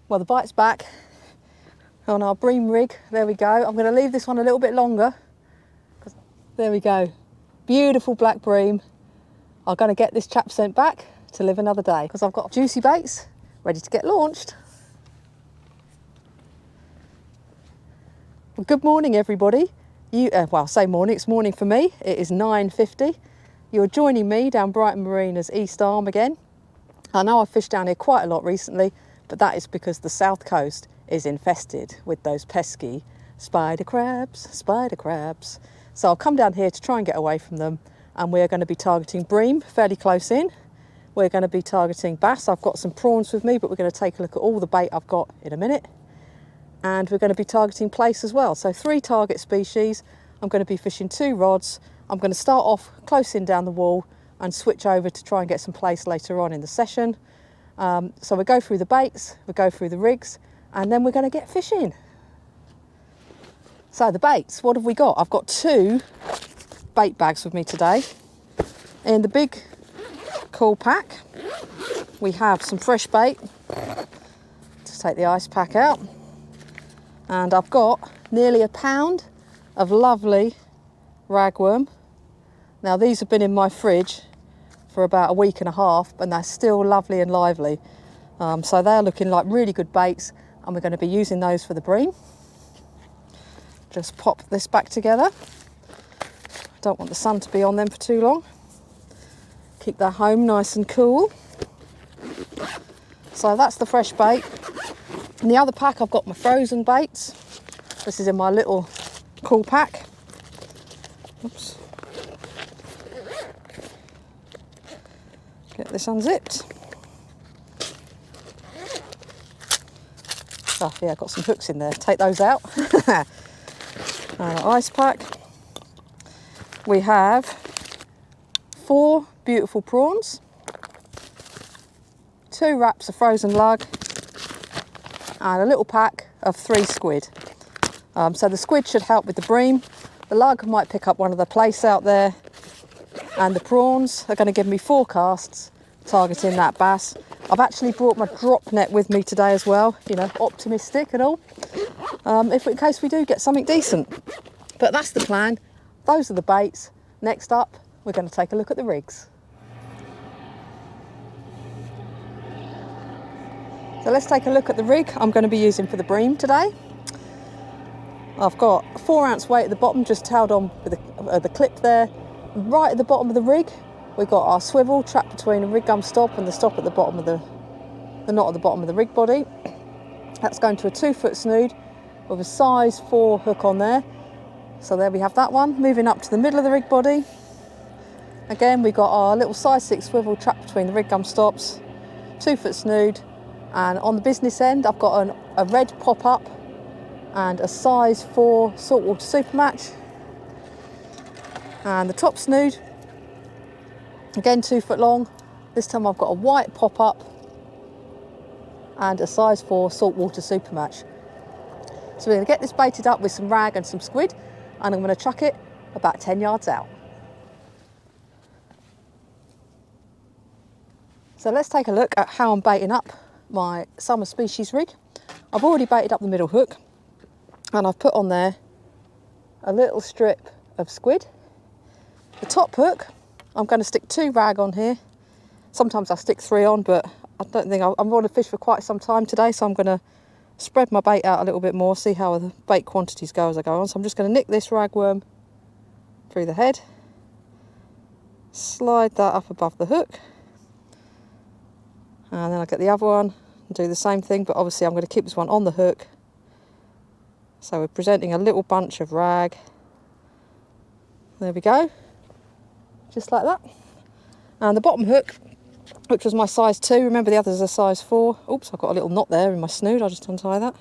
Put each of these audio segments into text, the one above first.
Well, the bite's back on our Bream rig. There we go. I'm going to leave this one a little bit longer. There we go. Beautiful black bream. I'm going to get this chap sent back to live another day because I've got juicy baits ready to get launched. Well, good morning, everybody. Well, say morning. It's morning for me. It is 9:50. You're joining me down Brighton Marina's East Arm again. I know I've fished down here quite a lot recently, but that is because the south coast is infested with those pesky spider crabs. So I'll come down here to try and get away from them, and we're going to be targeting bream fairly close in. We're going to be targeting bass. I've got some prawns with me, but we're going to take a look at all the bait I've got in a minute. And we're going to be targeting plaice as well. So 3 target species. I'm going to be fishing 2 rods. I'm going to start off close in down the wall and switch over to try and get some plaice later on in the session. So we go through the baits, we go through the rigs, and then we're going to get fishing. So the baits, what have we got? I've got 2 bait bags with me today. In the big cool pack, we have some fresh bait. Just take the ice pack out. And I've got nearly a pound of lovely ragworm. Now these have been in my fridge for about a week and a half, and they're still lovely and lively. So they're looking like really good baits, and we're going to be using those for the bream. Just pop this back together. Don't want the sun to be on them for too long. Keep that home nice and cool. So that's the fresh bait. In the other pack I've got my frozen baits. This is in my little cool pack. Oops. Get this unzipped. Oh yeah, I've got some hooks in there. Take those out. Ice pack. We have 4 beautiful prawns, 2 wraps of frozen lug, and a little pack of 3 squid. So the squid should help with the bream. The lug might pick up one of the plaice out there, and the prawns are going to give me 4 casts targeting that bass. I've actually brought my drop net with me today as well, you know, optimistic and all, in case we do get something decent. But that's the plan. Those are the baits. Next up, we're going to take a look at the rigs. So let's take a look at the rig I'm going to be using for the bream today. I've got a 4-ounce weight at the bottom, just held on with the clip there. Right at the bottom of the rig, we've got our swivel trapped between the rig gum stop and the stop at the bottom of the knot at the bottom of the rig body. That's going to a 2-foot snood with a size 4 hook on there. So there we have that one. Moving up to the middle of the rig body. Again, we've got our little size 6 swivel trapped between the rig gum stops, 2-foot snood, and on the business end, I've got a red pop-up and a size 4 saltwater super match. And the top snood, again 2 foot long. This time I've got a white pop-up and a size 4 saltwater super match. So we're going to get this baited up with some rag and some squid, and I'm going to chuck it about 10 yards out. So let's take a look at how I'm baiting up my summer species rig. I've already baited up the middle hook, and I've put on there a little strip of squid. The top hook, I'm going to stick 2 rag on here. Sometimes I stick 3 on, but I don't think I'm going to fish for quite some time today, so I'm going to spread my bait out a little bit more, see how the bait quantities go as I go on. So I'm just going to nick this ragworm through the head, slide that up above the hook, and then I'll get the other one and do the same thing, but obviously I'm going to keep this one on the hook. So we're presenting a little bunch of rag. There we go, just like that. And the bottom hook, which was my size 2, remember the others are size 4. Oops, I've got a little knot there in my snood, I'll just untie that.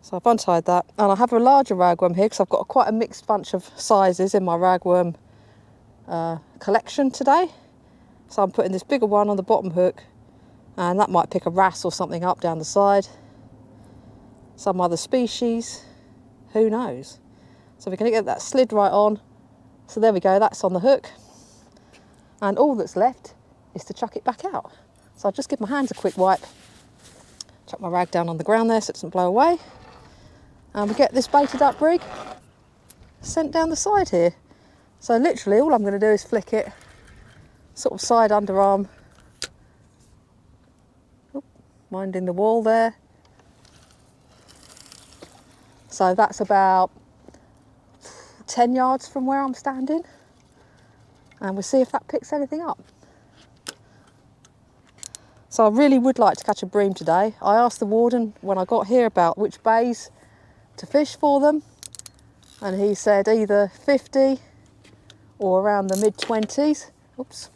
So I've untied that, and I have a larger ragworm here because I've got quite a mixed bunch of sizes in my ragworm collection today. So I'm putting this bigger one on the bottom hook, and that might pick a wrasse or something up down the side. Some other species, who knows. So we're going to get that slid right on. So there we go, that's on the hook. And all that's left is to chuck it back out. So I'll just give my hands a quick wipe, Chuck my rag down on the ground there so it doesn't blow away. And we get this baited up rig sent down the side here. So literally all I'm going to do is flick it, sort of side underarm, minding the wall there. So that's about 10 yards from where I'm standing. And we'll see if that picks anything up. So I really would like to catch a bream today. I asked the warden when I got here about which bays to fish for them. And he said either 50 or around the mid-20s. Oops.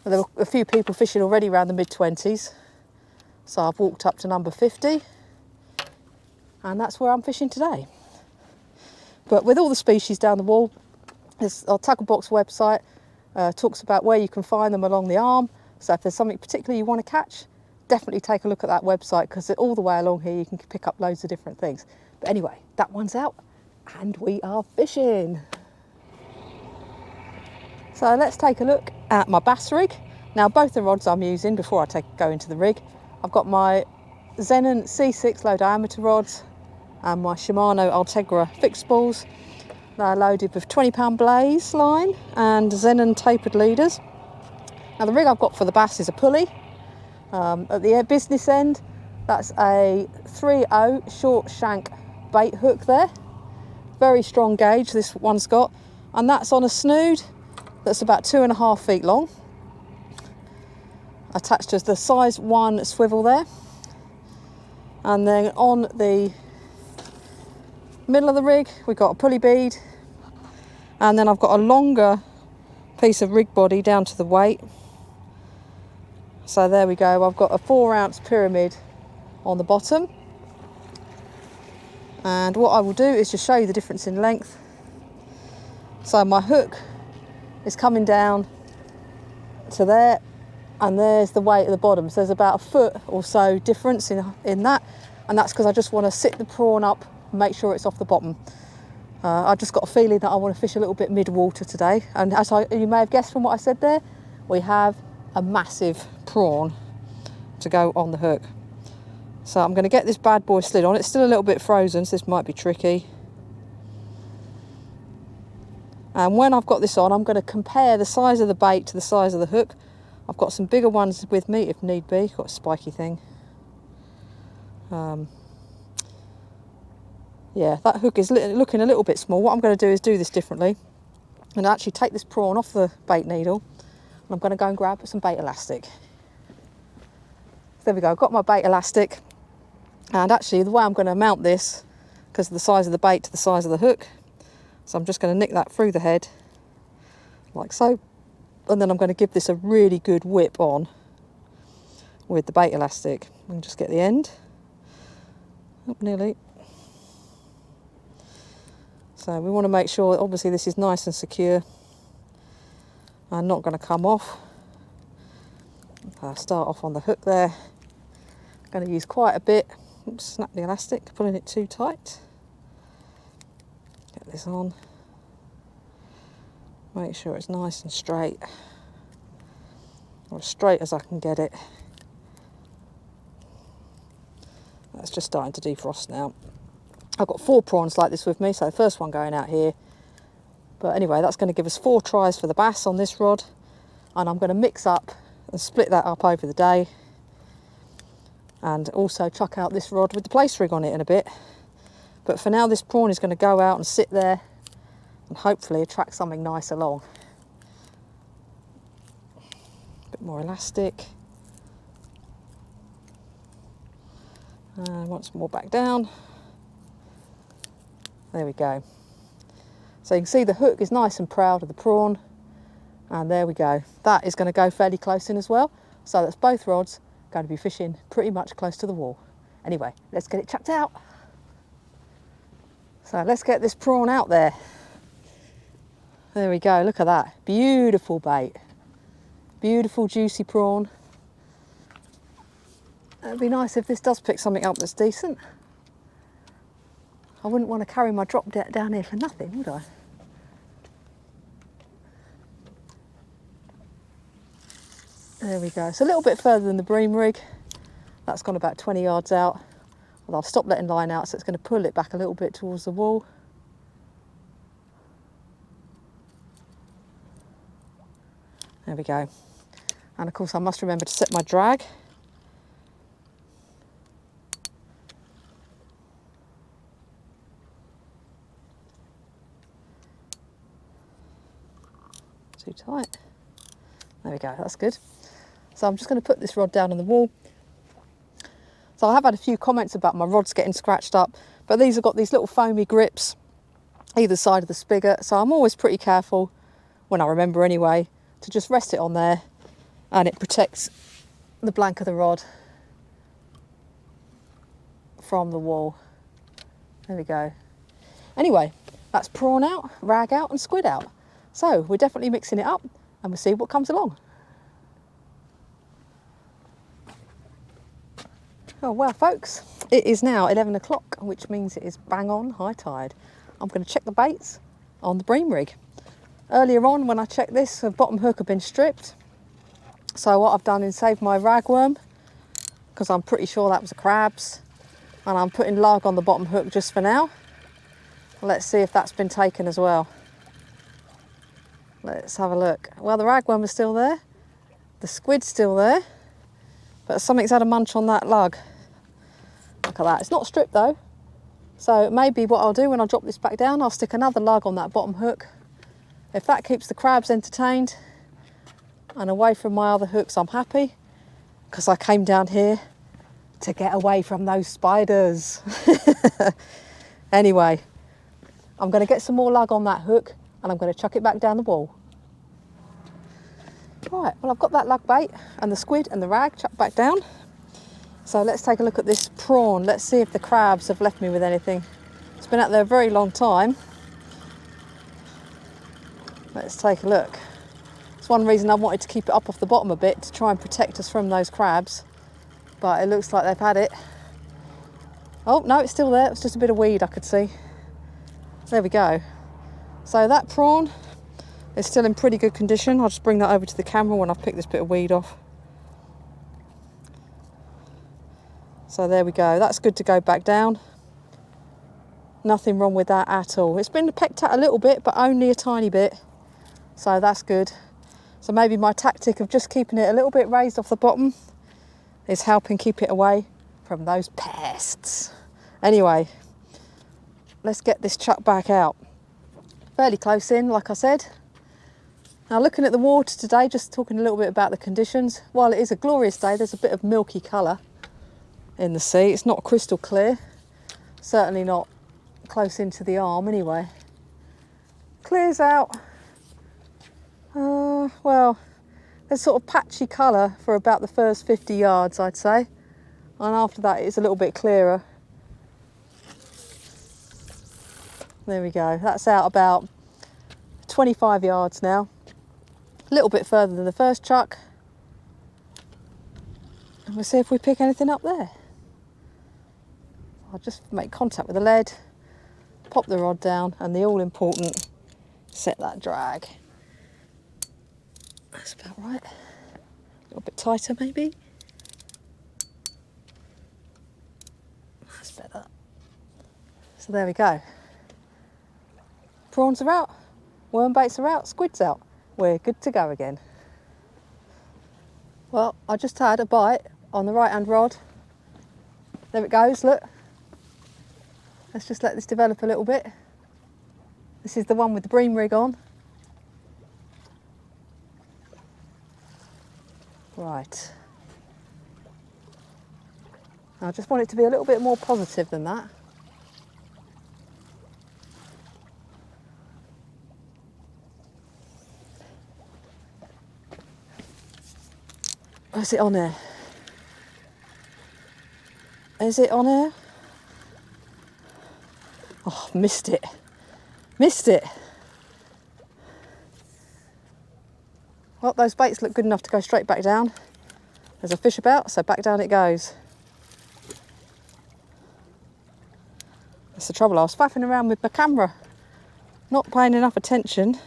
Well, there were a few people fishing already around the mid-20s. So I've walked up to number 50. And that's where I'm fishing today. But with all the species down the wall, our tackle box website talks about where you can find them along the arm. So if there's something particular you want to catch, definitely take a look at that website, because all the way along here you can pick up loads of different things. But anyway, that one's out and we are fishing. So let's take a look at my bass rig. Now both the rods I'm using before I go into the rig, I've got my Zenon C6 low diameter rods and my Shimano Ultegra fixed spools. They're loaded with 20-pound Plaice line and Zenon tapered leaders. Now the rig I've got for the bass is a pulley. At the business end, that's a 3/0 short shank bait hook there. Very strong gauge this one's got, and that's on a snood that's about 2.5 feet long. Attached to the size 1 swivel there. And then on the middle of the rig, we've got a pulley bead. And then I've got a longer piece of rig body down to the weight. So there we go, I've got a 4-ounce pyramid on the bottom. And what I will do is just show you the difference in length. So my hook is coming down to there, and there's the weight at the bottom. So there's about a foot or so difference in that. And that's because I just want to sit the prawn up and make sure it's off the bottom. I've just got a feeling that I want to fish a little bit mid-water today. And as you may have guessed from what I said there, we have a massive prawn to go on the hook. So I'm going to get this bad boy slid on. It's still a little bit frozen, so this might be tricky. And when I've got this on, I'm going to compare the size of the bait to the size of the hook. I've got some bigger ones with me if need be. Got a spiky thing. Yeah, that hook is looking a little bit small. What I'm going to do is do this differently. I'm going to actually take this prawn off the bait needle, and I'm going to go and grab some bait elastic. There we go, I've got my bait elastic. And actually the way I'm going to mount this, because of the size of the bait to the size of the hook, so I'm just going to nick that through the head, like so. And then I'm going to give this a really good whip on with the bait elastic. And just get the end. Up nearly. So we want to make sure that obviously this is nice and secure and not going to come off. I'll start off on the hook there. I'm going to use quite a bit. Oops, snap the elastic, pulling it too tight. Get this on. Make sure it's nice and straight. Or as straight as I can get it. That's just starting to defrost now. I've got 4 prawns like this with me, so the first one going out here. But anyway, that's going to give us 4 tries for the bass on this rod. And I'm going to mix up and split that up over the day. And also chuck out this rod with the Plaice rig on it in a bit. But for now, this prawn is going to go out and sit there and hopefully attract something nice along. A bit more elastic. And once more back down. There we go. So you can see the hook is nice and proud of the prawn. And there we go. That is going to go fairly close in as well. So that's both rods going to be fishing pretty much close to the wall. Anyway, let's get it chucked out. So let's get this prawn out there. There we go, look at that. Beautiful bait. Beautiful juicy prawn. It'd be nice if this does pick something up that's decent. I wouldn't want to carry my drop down here for nothing, would I? There we go. It's a little bit further than the Bream rig. That's gone about 20 yards out. Well, I've stopped letting line out, so it's going to pull it back a little bit towards the wall. There we go. And of course I must remember to set my drag. Too tight. There we go, that's good. So I'm just going to put this rod down on the wall. So I have had a few comments about my rods getting scratched up, but these have got these little foamy grips either side of the spigot, so I'm always pretty careful, when I remember anyway, to just rest it on there, and it protects the blank of the rod from the wall. There we go. Anyway, that's prawn out, rag out and squid out. So we're definitely mixing it up and we'll see what comes along. Oh well folks, it is now 11 o'clock, which means it is bang on high tide. I'm going to check the baits on the Bream rig. Earlier on when I checked this, the bottom hook had been stripped. So what I've done is saved my ragworm, because I'm pretty sure that was a crab's, and I'm putting lug on the bottom hook just for now. Let's see if that's been taken as well. Let's have a look. Well, the ragworm is still there, the squid's still there, but something's had a munch on that lug. Look at that, it's not stripped though. So maybe what I'll do when I drop this back down, I'll stick another lug on that bottom hook. If that keeps the crabs entertained and away from my other hooks, I'm happy, because I came down here to get away from those spiders. Anyway, I'm going to get some more lug on that hook and I'm going to chuck it back down the wall. Right, well I've got that lug bait and the squid and the rag chucked back down. So let's take a look at this prawn. Let's see if the crabs have left me with anything. It's been out there a very long time. Let's take a look. It's one reason I wanted to keep it up off the bottom a bit, to try and protect us from those crabs. But it looks like they've had it. Oh no, it's still there. It's just a bit of weed I could see. There we go. So that prawn is still in pretty good condition. I'll just bring that over to the camera when I've picked this bit of weed off. So there we go, that's good to go back down. Nothing wrong with that at all. It's been pecked at a little bit, but only a tiny bit. So that's good. So maybe my tactic of just keeping it a little bit raised off the bottom is helping keep it away from those pests. Anyway, let's get this chuck back out. Fairly close in, like I said. Now looking at the water today, just talking a little bit about the conditions. While it is a glorious day, there's a bit of milky colour in the sea. It's not crystal clear, certainly not close into the arm anyway. Clears out, well, there's sort of patchy colour for about the first 50 yards I'd say, and after that it's a little bit clearer. There we go, that's out about 25 yards now, a little bit further than the first chuck, and we'll see if we pick anything up there. I'll just make contact with the lead, pop the rod down, and the all-important set that drag. That's about right. A little bit tighter maybe. That's better. So there we go. Prawns are out, worm baits are out, squid's out. We're good to go again. Well, I just had a bite on the right-hand rod. There it goes, look. Let's just let this develop a little bit. This is the one with the Bream rig on. Right. I just want it to be a little bit more positive than that. Is it on there? Is it on here? Oh, missed it. Missed it. Well, those baits look good enough to go straight back down. There's a fish about, so back down it goes. That's the trouble. I was faffing around with my camera, not paying enough attention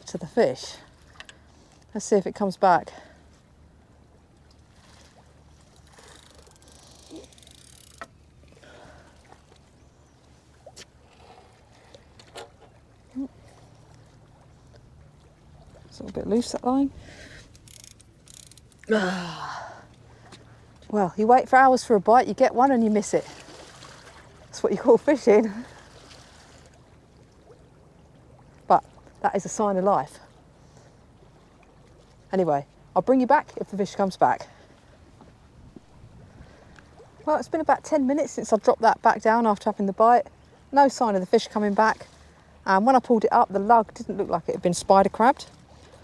to the fish. Let's see if it comes back. It's a little bit loose, that line. Well, you wait for hours for a bite, you get one and you miss it. That's what you call fishing. But that is a sign of life. Anyway, I'll bring you back if the fish comes back. Well, it's been about 10 minutes since I dropped that back down after having the bite. No sign of the fish coming back. And when I pulled it up, the lug didn't look like it had been spider crabbed.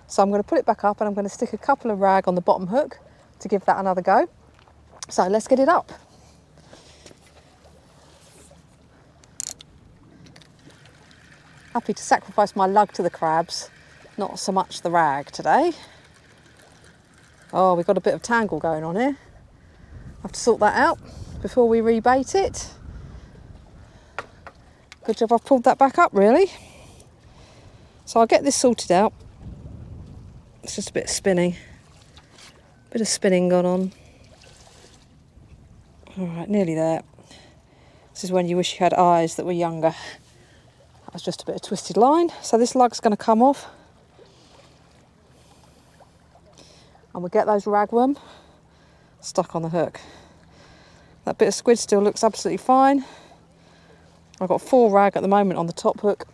So I'm going to put it back up and I'm going to stick a couple of rag on the bottom hook to give that another go. So let's get it up. Happy to sacrifice my lug to the crabs, not so much the rag today. Oh, we've got a bit of tangle going on here. I have to sort that out before we rebait it. Good job I've pulled that back up, really. So I'll get this sorted out. It's just a bit spinning. Bit of spinning going on. All right, nearly there. This is when you wish you had eyes that were younger. That was just a bit of twisted line. So this lug's going to come off. And we'll get those ragworm stuck on the hook. That bit of squid still looks absolutely fine. I've got 4 rag at the moment on the top hook.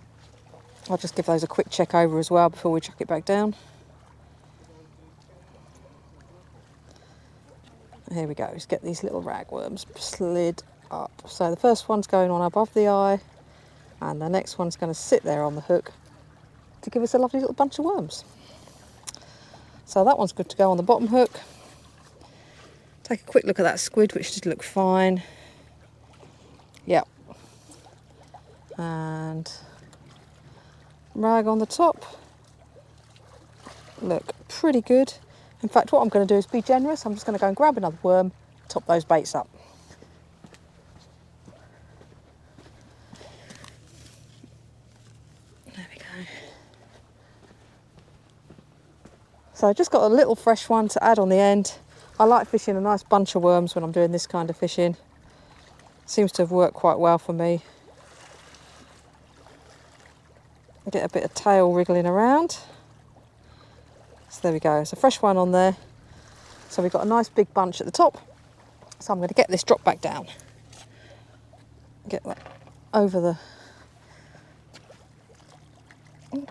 I'll just give those a quick check over as well before we chuck it back down. Here we go, let's get these little ragworms slid up. So the first one's going on above the eye and the next one's going to sit there on the hook to give us a lovely little bunch of worms. So that one's good to go on the bottom hook. Take a quick look at that squid, which did look fine. Yep. And rag on the top. Look pretty good. In fact, what I'm going to do is be generous. I'm just going to go and grab another worm, top those baits up. There we go. So I just got a little fresh one to add on the end. I like fishing a nice bunch of worms when I'm doing this kind of fishing. Seems to have worked quite well for me. Get a bit of tail wriggling around. So there we go, it's a fresh one on there. So we've got a nice big bunch at the top. So I'm going to get this drop back down. Get that over the... I'm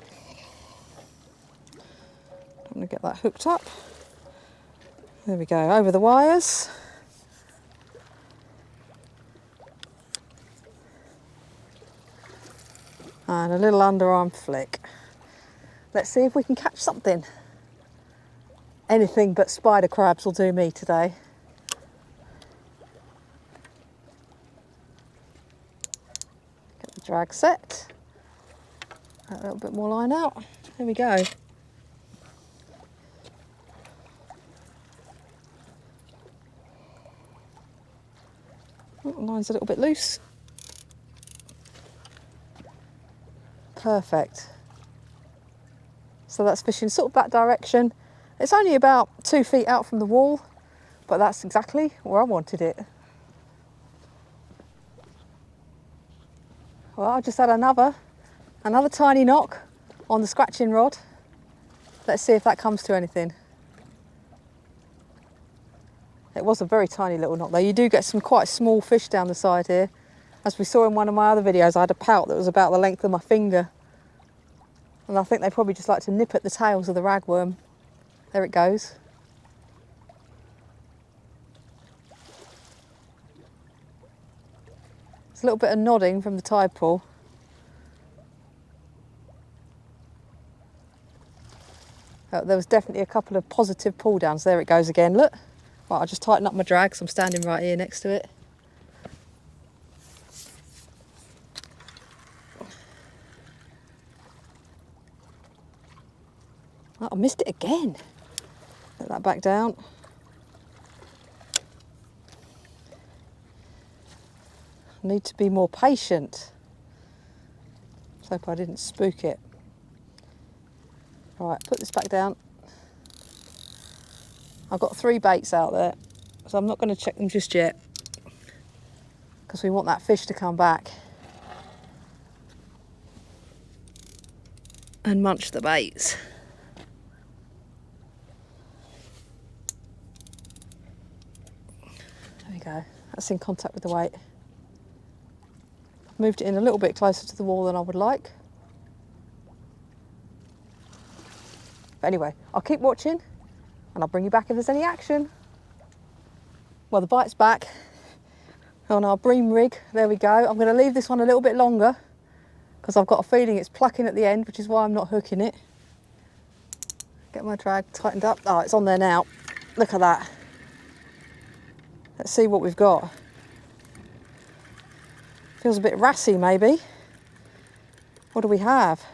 going to get that hooked up. There we go, over the wires. And a little underarm flick. Let's see if we can catch something. Anything but spider crabs will do me today. Get the drag set. A little bit more line out. There we go. Oh, the line's a little bit loose. Perfect. So that's fishing sort of that direction. It's only about 2 feet out from the wall, but that's exactly where I wanted it. Well, I just had another tiny knock on the scratching rod. Let's see if that comes to anything. It was a very tiny little knock though. You do get some quite small fish down the side here. As we saw in one of my other videos, I had a pout that was about the length of my finger. And I think they probably just like to nip at the tails of the ragworm. There it goes. There's a little bit of nodding from the tide pool. There was definitely a couple of positive pull downs. There it goes again, look. Right, I'll just tighten up my drag, so I'm standing right here next to it. Oh, I missed it again. Let that back down. I need to be more patient. Let's hope I didn't spook it. All right, put this back down. I've got 3 baits out there, so I'm not going to check them just yet because we want that fish to come back and munch the baits. we go. That's in contact with the weight. I've moved it in a little bit closer to the wall than I would like. But anyway, I'll keep watching and I'll bring you back if there's any action. Well, the bite's back on our Bream rig. There we go. I'm going to leave this one a little bit longer because I've got a feeling it's plucking at the end, which is why I'm not hooking it. Get my drag tightened up. Oh, it's on there now. Look at that. Let's see what we've got. Feels a bit rassy maybe. What do we have?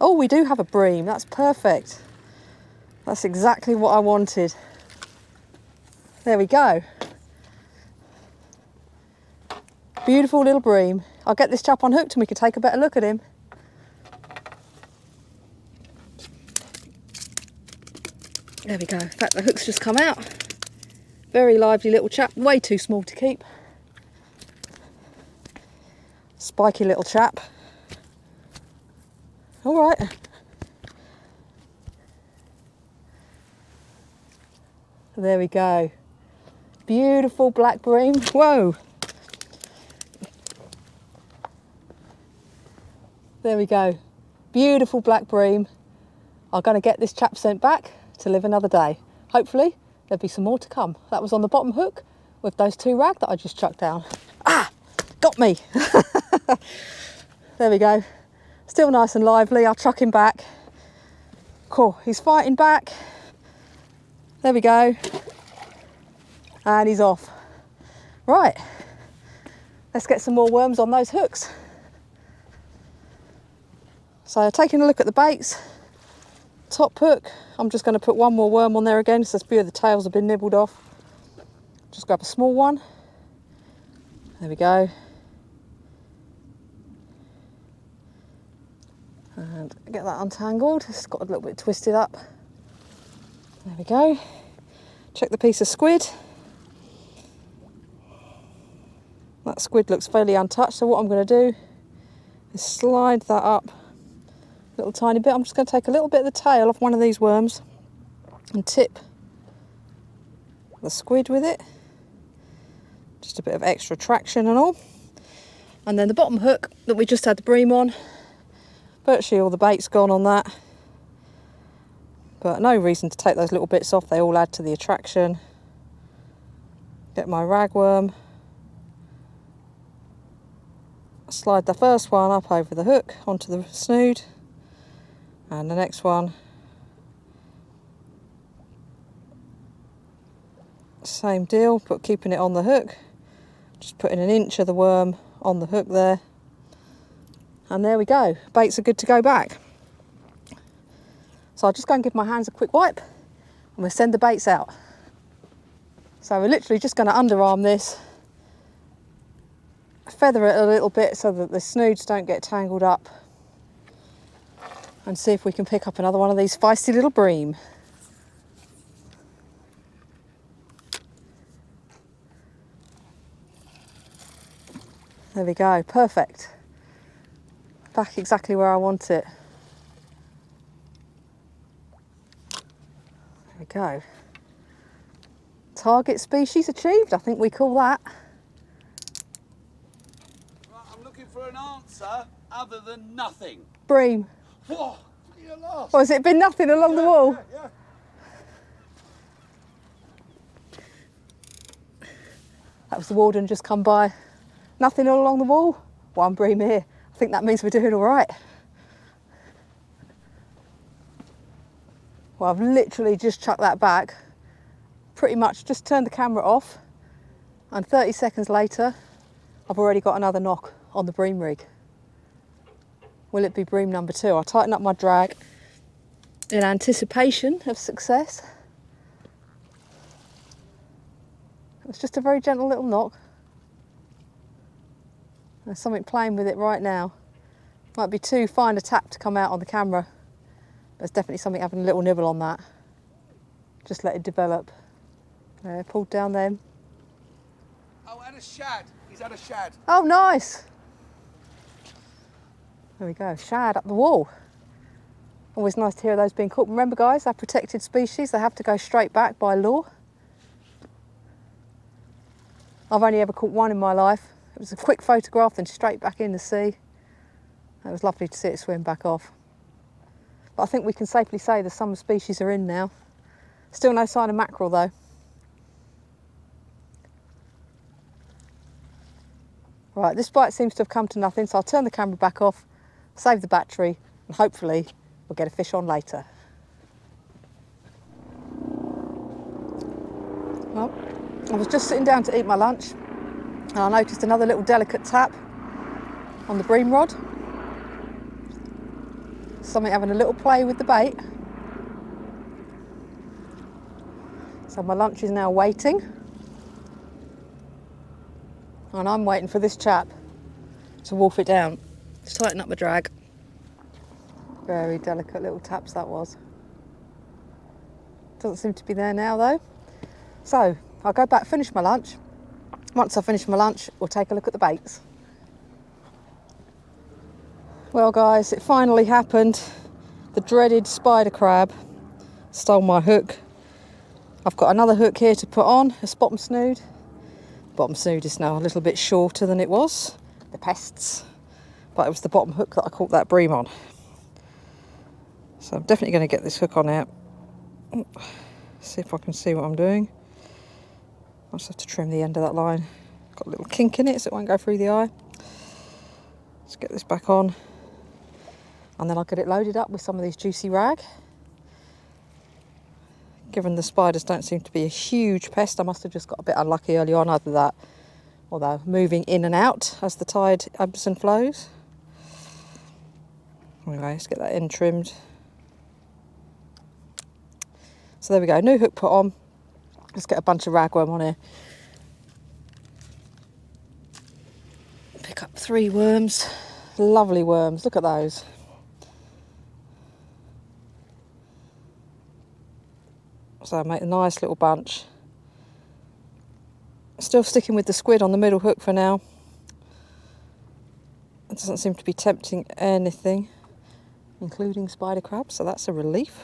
Oh, we do have a Bream. That's perfect. That's exactly what I wanted. There we go. Beautiful little Bream. I'll get this chap unhooked and we can take a better look at him. There we go. In fact, the hook's just come out. Very lively little chap. Way too small to keep. Spiky little chap. All right. There we go. Beautiful black Bream. Whoa. There we go. Beautiful black Bream. I'm going to get this chap sent back to live another day. Hopefully there'll be some more to come. That was on the bottom hook with those 2 rag that I just chucked down. Ah, got me. There we go. Still nice and lively. I'll chuck him back. Cool, he's fighting back. There we go. And he's off. Right, let's get some more worms on those hooks. So taking a look at the baits, top hook, I'm just going to put one more worm on there again because a few of the tails have been nibbled off. Just grab a small one. There we go. And get that untangled. It's got a little bit twisted up. There we go. Check the piece of squid. That squid looks fairly untouched, so what I'm going to do is slide that up a little tiny bit. I'm just going to take a little bit of the tail off one of these worms and tip the squid with it. Just a bit of extra traction and all. And then the bottom hook that we just had the Bream on, virtually all the bait's gone on that. But no reason to take those little bits off, they all add to the attraction. Get my ragworm. Slide the first one up over the hook onto the snood. And the next one, same deal, but keeping it on the hook. Just putting an inch of the worm on the hook there. And there we go, baits are good to go back. So I'll just go and give my hands a quick wipe and we'll send the baits out. So we're literally just going to underarm this, feather it a little bit so that the snoods don't get tangled up, and see if we can pick up another one of these feisty little Bream. There we go, perfect. Back exactly where I want it. There we go. Target species achieved, I think we call that. Right, I'm looking for an answer other than nothing. Bream. Whoa, you're lost. Or has it been nothing along the wall? Yeah. That was the warden just come by. Nothing all along the wall? One Bream here. I think that means we're doing all right. Well, I've literally just chucked that back. Pretty much just turned the camera off, and 30 seconds later, I've already got another knock on the Bream rig. Will it be Bream number 2? I'll tighten up my drag in anticipation of success. It's just a very gentle little knock. There's something playing with it right now. Might be too fine a tap to come out on the camera. There's definitely something having a little nibble on that. Just let it develop. There, pulled down then. Oh, and a shad. He's had a shad. Oh, nice. There we go, shad up the wall. Always nice to hear those being caught. Remember guys, they're protected species. They have to go straight back by law. I've only ever caught one in my life. It was a quick photograph, then straight back in the sea. It was lovely to see it swim back off. But I think we can safely say the summer species are in now. Still no sign of mackerel though. Right, this bite seems to have come to nothing, so I'll turn the camera back off, save the battery, and hopefully we'll get a fish on later. Well, I was just sitting down to eat my lunch, and I noticed another little delicate tap on the bream rod. Something having a little play with the bait. So my lunch is now waiting. And I'm waiting for this chap to wolf it down. Just tighten up my drag. Very delicate little taps that was. Doesn't seem to be there now though. So I'll go back, finish my lunch. Once I finish my lunch, we'll take a look at the baits. Well guys, it finally happened. The dreaded spider crab stole my hook. I've got another hook here to put on, a bottom snood. Bottom snood is now a little bit shorter than it was, the pests, but it was the bottom hook that I caught that bream on. So I'm definitely going to get this hook on out. See if I can see what I'm doing. I just have to trim the end of that line. Got a little kink in it so it won't go through the eye. Let's get this back on, and then I'll get it loaded up with some of these juicy rag. Given the spiders don't seem to be a huge pest, I must have just got a bit unlucky early on, either that or they're moving in and out as the tide ebbs and flows. Anyway, let's get that end trimmed. So there we go, new hook put on. Let's get a bunch of ragworm on here. Pick up 3 worms, lovely worms, look at those. So I make a nice little bunch. Still sticking with the squid on the middle hook for now. It doesn't seem to be tempting anything, including spider crabs, so that's a relief.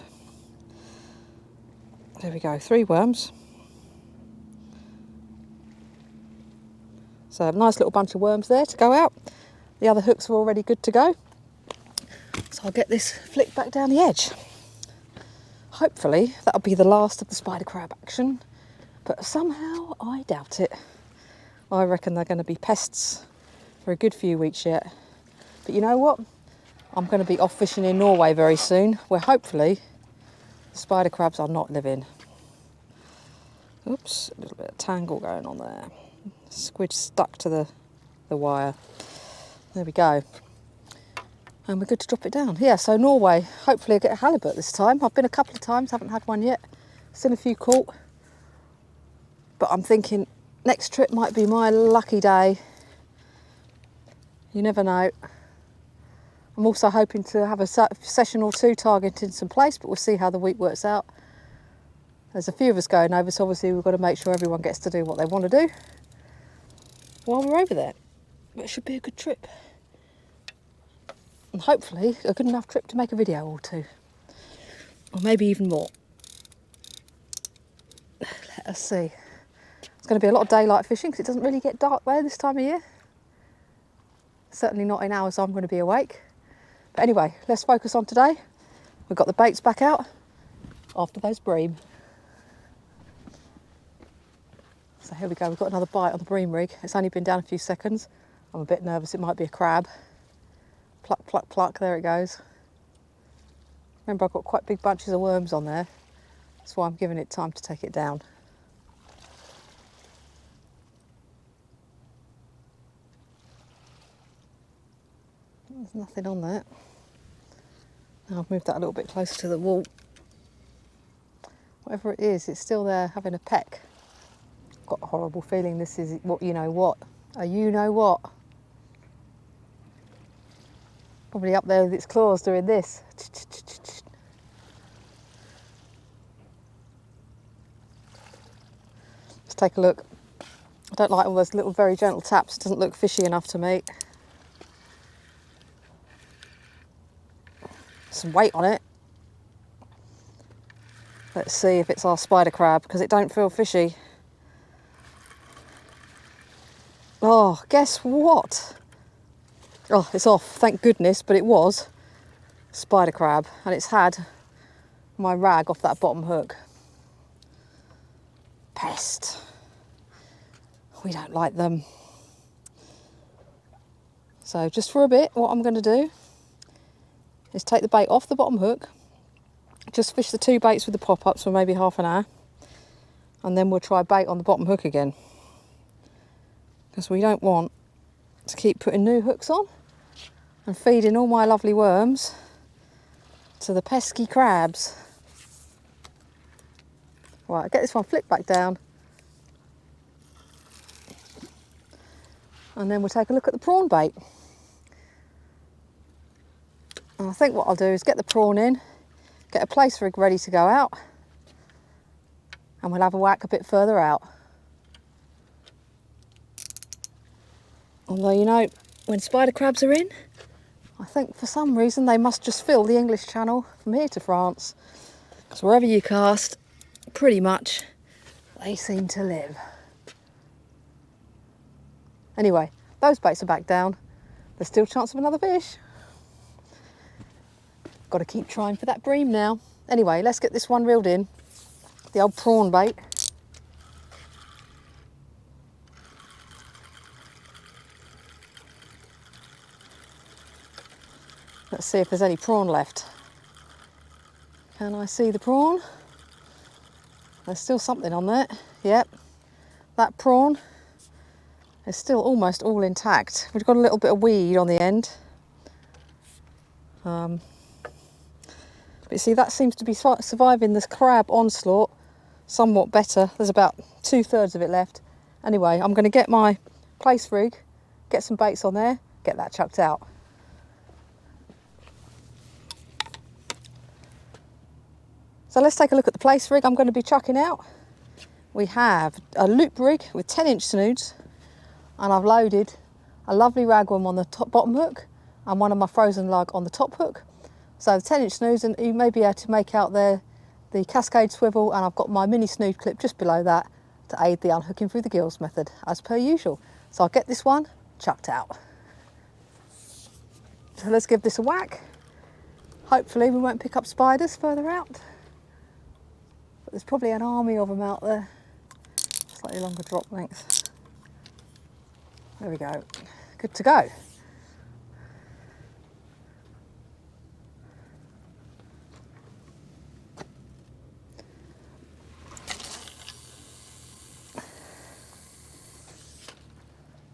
There we go, 3 worms. So a nice little bunch of worms there to go out. The other hooks are already good to go. So I'll get this flicked back down the edge. Hopefully that'll be the last of the spider crab action, but somehow I doubt it. I reckon they're going to be pests for a good few weeks yet. But you know what? I'm going to be off fishing in Norway very soon, where hopefully the spider crabs are not living. Oops, a little bit of tangle going on there. Squid stuck to the wire. There we go. And we're good to drop it down. Yeah, so Norway, hopefully I'll get a halibut this time. I've been a couple of times, haven't had one yet. Still a few caught. But I'm thinking next trip might be my lucky day. You never know. I'm also hoping to have a session or 2 targeting some Plaice, but we'll see how the week works out. There's a few of us going over, so obviously we've got to make sure everyone gets to do what they want to do while we're over there. But it should be a good trip. And hopefully a good enough trip to make a video or 2. Or maybe even more. Let us see. It's going to be a lot of daylight fishing because it doesn't really get dark there this time of year. Certainly not in hours I'm going to be awake. But anyway, let's focus on today. We've got the baits back out after those bream. So here we go, we've got another bite on the bream rig. It's only been down a few seconds. I'm a bit nervous, it might be a crab. Pluck, pluck, pluck, there it goes. Remember, I've got quite big bunches of worms on there. That's why I'm giving it time to take it down. There's nothing on there. Now I've moved that a little bit closer to the wall. Whatever it is, it's still there having a peck. I've got a horrible feeling this is what you know what. A you know what. Probably up there with its claws doing this. Let's take a look. I don't like all those little very gentle taps. It doesn't look fishy enough to me. Some weight on it. Let's see if it's our spider crab, because it don't feel fishy. Oh, guess what? Oh, it's off, thank goodness, but it was spider crab, and it's had my rag off that bottom hook. Pest. We don't like them. So just for a bit, what I'm going to do is take the bait off the bottom hook, just fish the 2 baits with the pop-ups for maybe half an hour, and then we'll try bait on the bottom hook again, because we don't want to keep putting new hooks on and feeding all my lovely worms to the pesky crabs. Right, get this one flipped back down, and then we'll take a look at the prawn bait. And I think what I'll do is get the prawn in, get a Plaice rig ready to go out, and we'll have a whack a bit further out. Although, you know, when spider crabs are in, I think for some reason they must just fill the English Channel from here to France, because wherever you cast, pretty much they seem to live. Anyway, those baits are back down. There's still a chance of another fish. Got to keep trying for that bream now. Anyway, let's get this one reeled in. The old prawn bait. Let's see if there's any prawn left. Can I see the prawn? There's still something on there. Yep, that prawn is still almost all intact. We've got a little bit of weed on the end. But you see, that seems to be surviving this crab onslaught somewhat better. There's about 2/3 of it left. Anyway, I'm going to get my Plaice rig, get some baits on there, get that chucked out. So let's take a look at the Plaice rig I'm going to be chucking out. We have a loop rig with 10-inch snoods, and I've loaded a lovely ragworm on the bottom hook and one of my frozen lug on the top hook. So the 10-inch snoods, and you may be able to make out there the cascade swivel, and I've got my mini snood clip just below that to aid the unhooking through the gills method, as per usual. So I'll get this one chucked out. So let's give this a whack. Hopefully we won't pick up spiders further out. But there's probably an army of them out there. Slightly longer drop length. There we go. Good to go.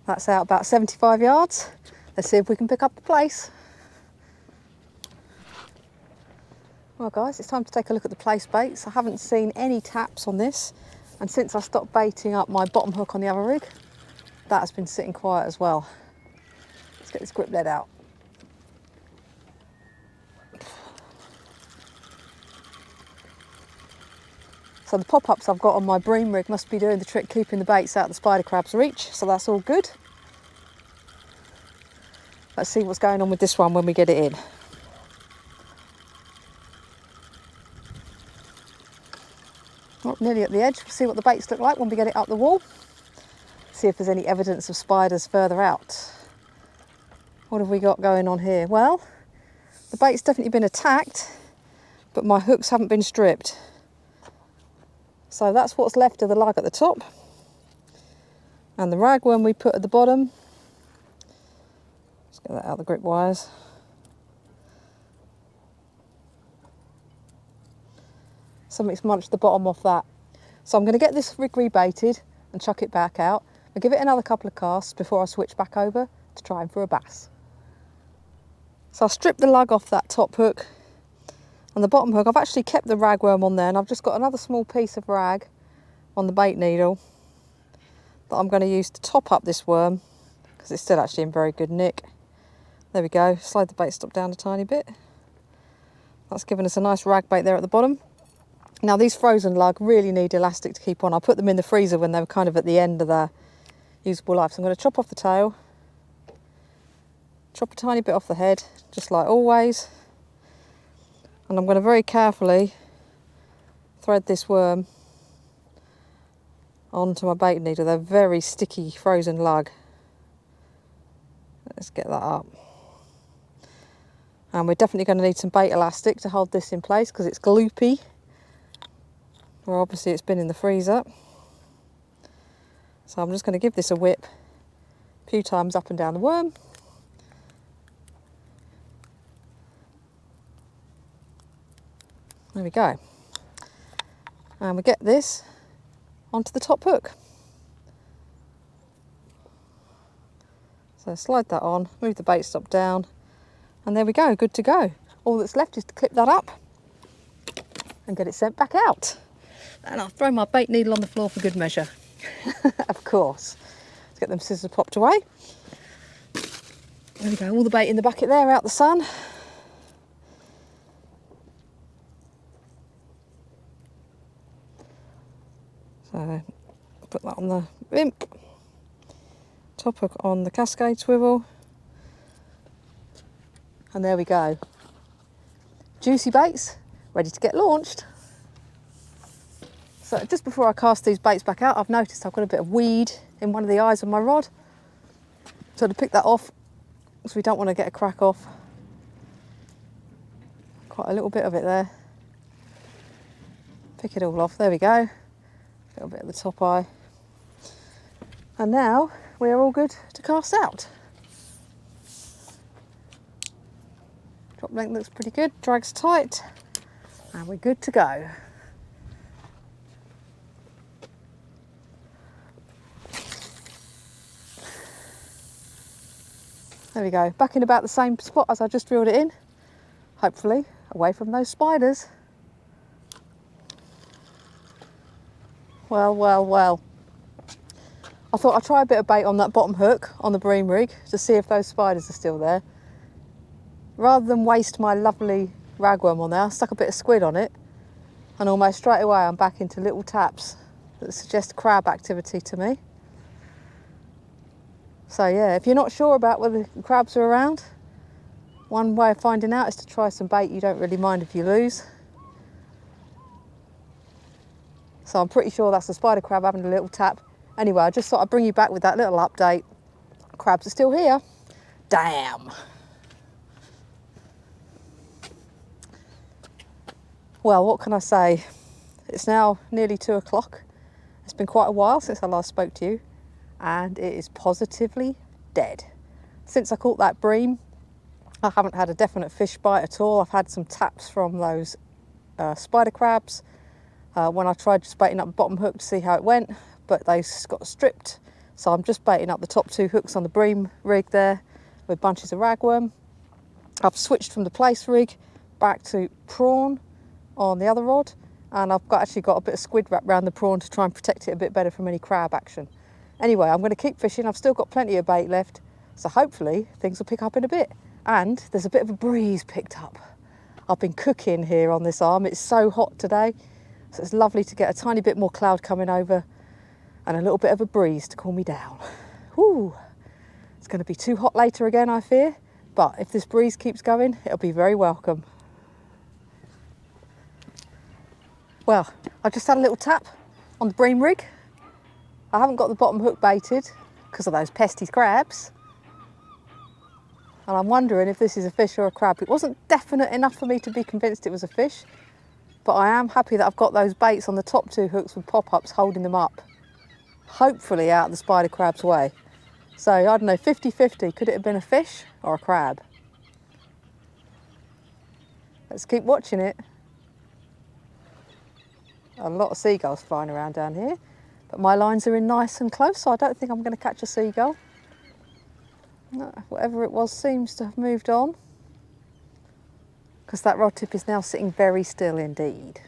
That's out about 75 yards. Let's see if we can pick up the Plaice. Well guys, it's time to take a look at the Plaice baits. I haven't seen any taps on this, and since I stopped baiting up my bottom hook on the other rig, that has been sitting quiet as well. Let's get this grip lead out. So the pop-ups I've got on my Bream rig must be doing the trick, keeping the baits out of the spider crab's reach, so that's all good. Let's see what's going on with this one when we get it in. Oh, nearly at the edge. We'll see what the baits look like when we get it up the wall. See if there's any evidence of spiders further out. What have we got going on here? Well, the bait's definitely been attacked, but my hooks haven't been stripped. So that's what's left of the lug at the top. And the ragworm we put at the bottom. Let's get that out of the grip wires. Something's munched the bottom off that. So I'm going to get this rig rebaited and chuck it back out. I'll give it another couple of casts before I switch back over to trying for a bass. So I'll strip the lug off that top hook. And the bottom hook, I've actually kept the ragworm on there, and I've just got another small piece of rag on the bait needle that I'm going to use to top up this worm, because it's still actually in very good nick. There we go, slide the bait stop down a tiny bit. That's given us a nice rag bait there at the bottom. Now these frozen lug really need elastic to keep on. I put them in the freezer when they were kind of at the end of their usable life. So I'm going to chop off the tail, chop a tiny bit off the head, just like always. And I'm going to very carefully thread this worm onto my bait needle. They're very sticky frozen lug. Let's get that up. And we're definitely going to need some bait elastic to hold this in place because it's gloopy. Well, obviously it's been in the freezer. So I'm just going to give this a whip a few times up and down the worm. There we go. And we get this onto the top hook. So slide that on, move the bait stop down, and there we go, good to go. All that's left is to clip that up and get it sent back out. And I'll throw my bait needle on the floor for good measure. Of course. Let's get them scissors popped away. There we go, all the bait in the bucket there, out the sun. So put that on the imp. Top hook on the cascade swivel. And there we go. Juicy baits, ready to get launched. So just before I cast these baits back out, I've noticed I've got a bit of weed in one of the eyes of my rod. So to pick that off, because we don't want to get a crack off. Quite a little bit of it there. Pick it all off, there we go. A little bit at the top eye. And now we're all good to cast out. Drop length looks pretty good, drag's tight, and we're good to go. There we go, back in about the same spot as I just reeled it in, hopefully away from those spiders. Well, well, well. I thought I'd try a bit of bait on that bottom hook on the Bream rig to see if those spiders are still there. Rather than waste my lovely ragworm on there, I stuck a bit of squid on it, and almost straight away I'm back into little taps that suggest crab activity to me. So yeah, if you're not sure about whether the crabs are around, one way of finding out is to try some bait you don't really mind if you lose. So I'm pretty sure that's the spider crab having a little tap. Anyway, I just thought I'd bring you back with that little update. Crabs are still here. Damn. Well, what can I say? It's now nearly 2 o'clock. It's been quite a while since I last spoke to you, and it is positively dead. Since I caught that bream, I haven't had a definite fish bite at all. I've had some taps from those spider crabs when I tried just baiting up the bottom hook to see how it went, but they got stripped. So I'm just baiting up the top 2 hooks on the Bream rig there with bunches of ragworm. I've switched from the Plaice rig back to prawn on the other rod, and I've actually got a bit of squid wrapped around the prawn to try and protect it a bit better from any crab action. Anyway, I'm going to keep fishing. I've still got plenty of bait left, so hopefully things will pick up in a bit. And there's a bit of a breeze picked up. I've been cooking here on this arm. It's so hot today, so it's lovely to get a tiny bit more cloud coming over and a little bit of a breeze to cool me down. Whew. It's going to be too hot later again, I fear, but if this breeze keeps going, it'll be very welcome. Well, I just had a little tap on the Bream rig. I haven't got the bottom hook baited because of those pesky crabs. And I'm wondering if this is a fish or a crab. It wasn't definite enough for me to be convinced it was a fish, but I am happy that I've got those baits on the top 2 hooks with pop-ups holding them up, hopefully out of the spider crab's way. So, I don't know, 50-50, could it have been a fish or a crab? Let's keep watching it. A lot of seagulls flying around down here, but my lines are in nice and close, so I don't think I'm going to catch a seagull. Whatever it was seems to have moved on, because that rod tip is now sitting very still indeed.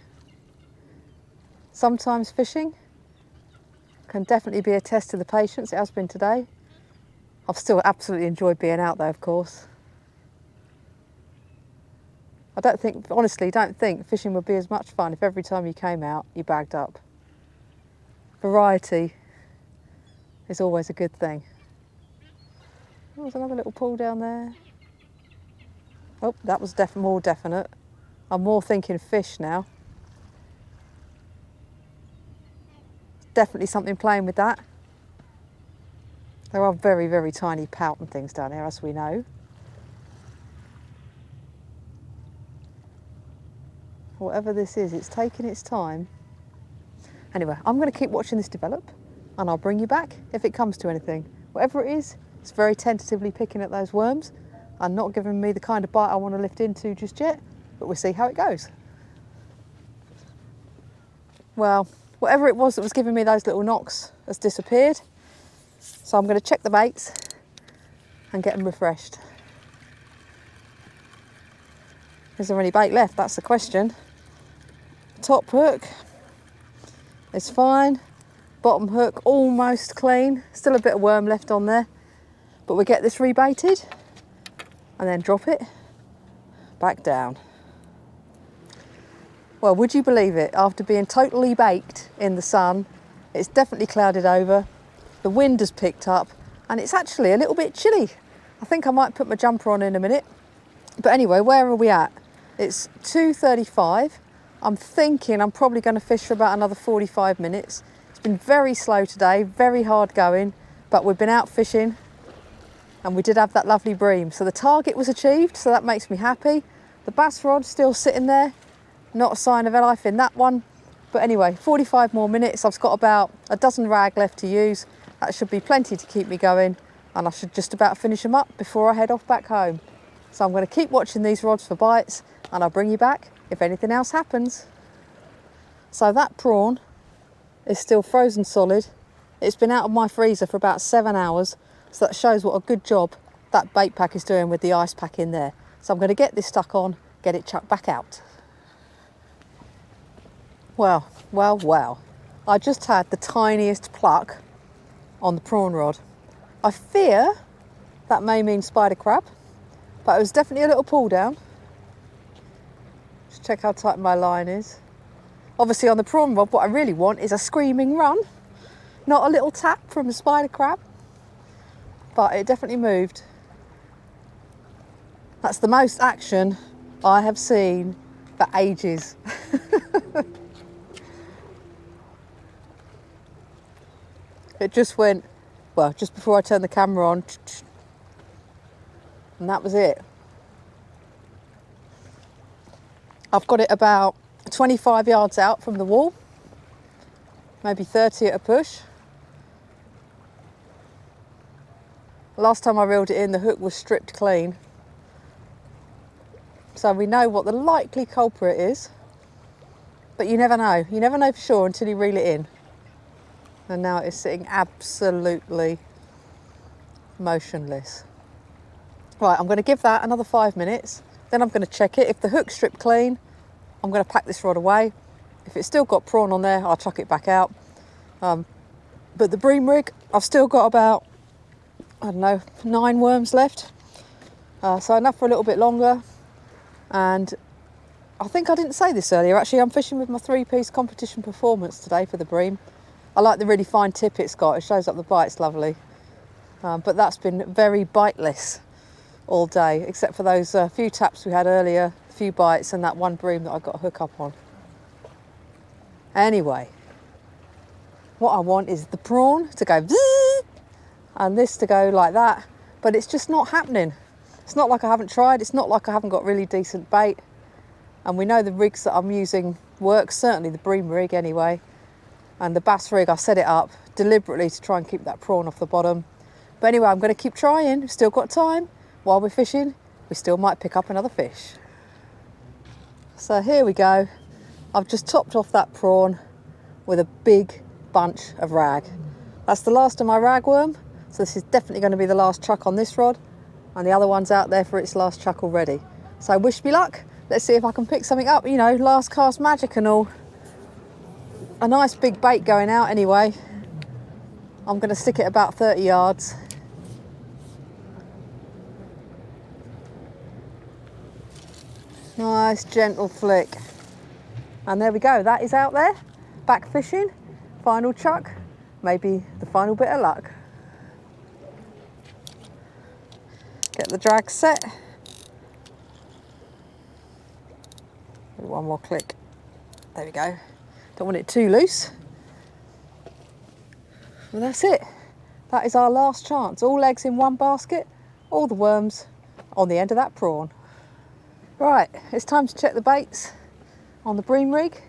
Sometimes fishing can definitely be a test of the patience. It has been today. I've still absolutely enjoyed being out though, of course. I honestly don't think fishing would be as much fun if every time you came out you bagged up. Variety is always a good thing. Oh, there's another little pool down there. Oh, that was more definite. I'm more thinking fish now. Definitely something playing with that. There are very, very tiny pout and things down here, as we know. Whatever this is, it's taking its time. Anyway, I'm going to keep watching this develop and I'll bring you back if it comes to anything. Whatever it is, it's very tentatively picking at those worms and not giving me the kind of bite I want to lift into just yet, but we'll see how it goes. Well, whatever it was that was giving me those little knocks has disappeared. So I'm going to check the baits and get them refreshed. Is there any bait left? That's the question. Top hook is fine. Bottom hook almost clean. Still a bit of worm left on there. But we get this rebaited and then drop it back down. Well, would you believe it? After being totally baked in the sun, it's definitely clouded over. The wind has picked up and it's actually a little bit chilly. I think I might put my jumper on in a minute. But anyway, where are we at? It's 2:35. I'm thinking I'm probably going to fish for about another 45 minutes. It's been very slow today, very hard going, but we've been out fishing and we did have that lovely bream. So the target was achieved, so that makes me happy. The bass rod's still sitting there, not a sign of life in that one. But anyway, 45 more minutes. I've got about a dozen rag left to use. That should be plenty to keep me going and I should just about finish them up before I head off back home. So I'm going to keep watching these rods for bites and I'll bring you back if anything else happens. So that prawn is still frozen solid. It's been out of my freezer for about 7 hours, so that shows what a good job that bait pack is doing with the ice pack in there. So I'm going to get this stuck on, get it chucked back out. Well, well, well. I just had the tiniest pluck on the prawn rod. I fear that may mean spider crab, but it was definitely a little pull down. Just check how tight my line is. Obviously on the prawn rod, what I really want is a screaming run, not a little tap from a spider crab, but it definitely moved. That's the most action I have seen for ages. It just went, well, just before I turned the camera on, and that was it. I've got it about 25 yards out from the wall, maybe 30 at a push. Last time I reeled it in, the hook was stripped clean. So we know what the likely culprit is, but you never know. You never know for sure until you reel it in. And now it is sitting absolutely motionless. Right, I'm going to give that another 5 minutes. Then I'm going to check it. If the hook's stripped clean, I'm going to pack this rod away. If it's still got prawn on there, I'll chuck it back out. But the bream rig, I've still got about, I don't know, 9 worms left. So enough for a little bit longer. And I think I didn't say this earlier, actually, I'm fishing with my 3-piece competition performance today for the bream. I like the really fine tip it's got, it shows up the bite, it's lovely. But that's been very biteless all day, except for those few taps we had earlier, a few bites and that one bream that I got a hook up on. Anyway, what I want is the prawn to go bzzz, and this to go like that, but it's just not happening. It's not like I haven't tried, it's not like I haven't got really decent bait. And we know the rigs that I'm using work, certainly the bream rig anyway. And the bass rig, I set it up deliberately to try and keep that prawn off the bottom. But anyway, I'm going to keep trying. We've still got time. While we're fishing, we still might pick up another fish. So here we go. I've just topped off that prawn with a big bunch of rag. That's the last of my ragworm. So this is definitely going to be the last chuck on this rod. And the other one's out there for its last chuck already. So wish me luck. Let's see if I can pick something up, you know, last cast magic and all. A nice big bait going out anyway. I'm going to stick it about 30 yards. Nice gentle flick. And there we go, that is out there. Back fishing, final chuck, maybe the final bit of luck. Get the drag set. One more click. There we go. Don't want it too loose. Well, that's it. That is our last chance. All eggs in one basket, all the worms on the end of that prawn. Right, it's time to check the baits on the Bream rig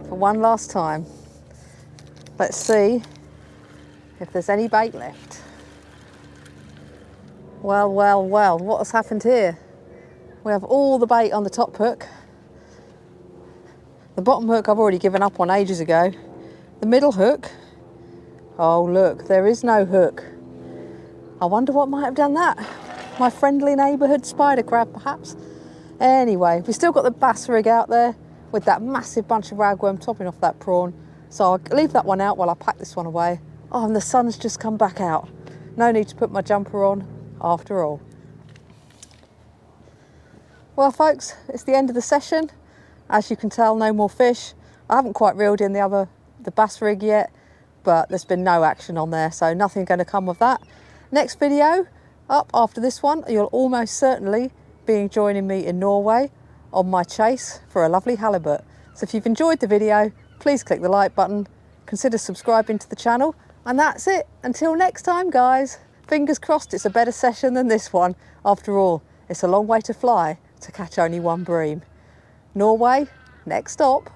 for one last time. Let's see if there's any bait left. Well, well, well, what has happened here? We have all the bait on the top hook. The bottom hook I've already given up on ages ago. The middle hook, oh look, there is no hook. I wonder what might have done that. My friendly neighbourhood spider crab, perhaps. Anyway, we've still got the bass rig out there with that massive bunch of ragworm topping off that prawn. So I'll leave that one out while I pack this one away. Oh, and the sun's just come back out. No need to put my jumper on after all. Well, folks, it's the end of the session. As you can tell, no more fish. I haven't quite reeled in the bass rig yet, but there's been no action on there, so nothing going to come of that. Next video up after this one, you'll almost certainly be joining me in Norway on my chase for a lovely halibut. So if you've enjoyed the video, please click the like button, consider subscribing to the channel, and that's it. Until next time, guys, fingers crossed it's a better session than this one. After all, it's a long way to fly to catch only one bream. Norway, next stop.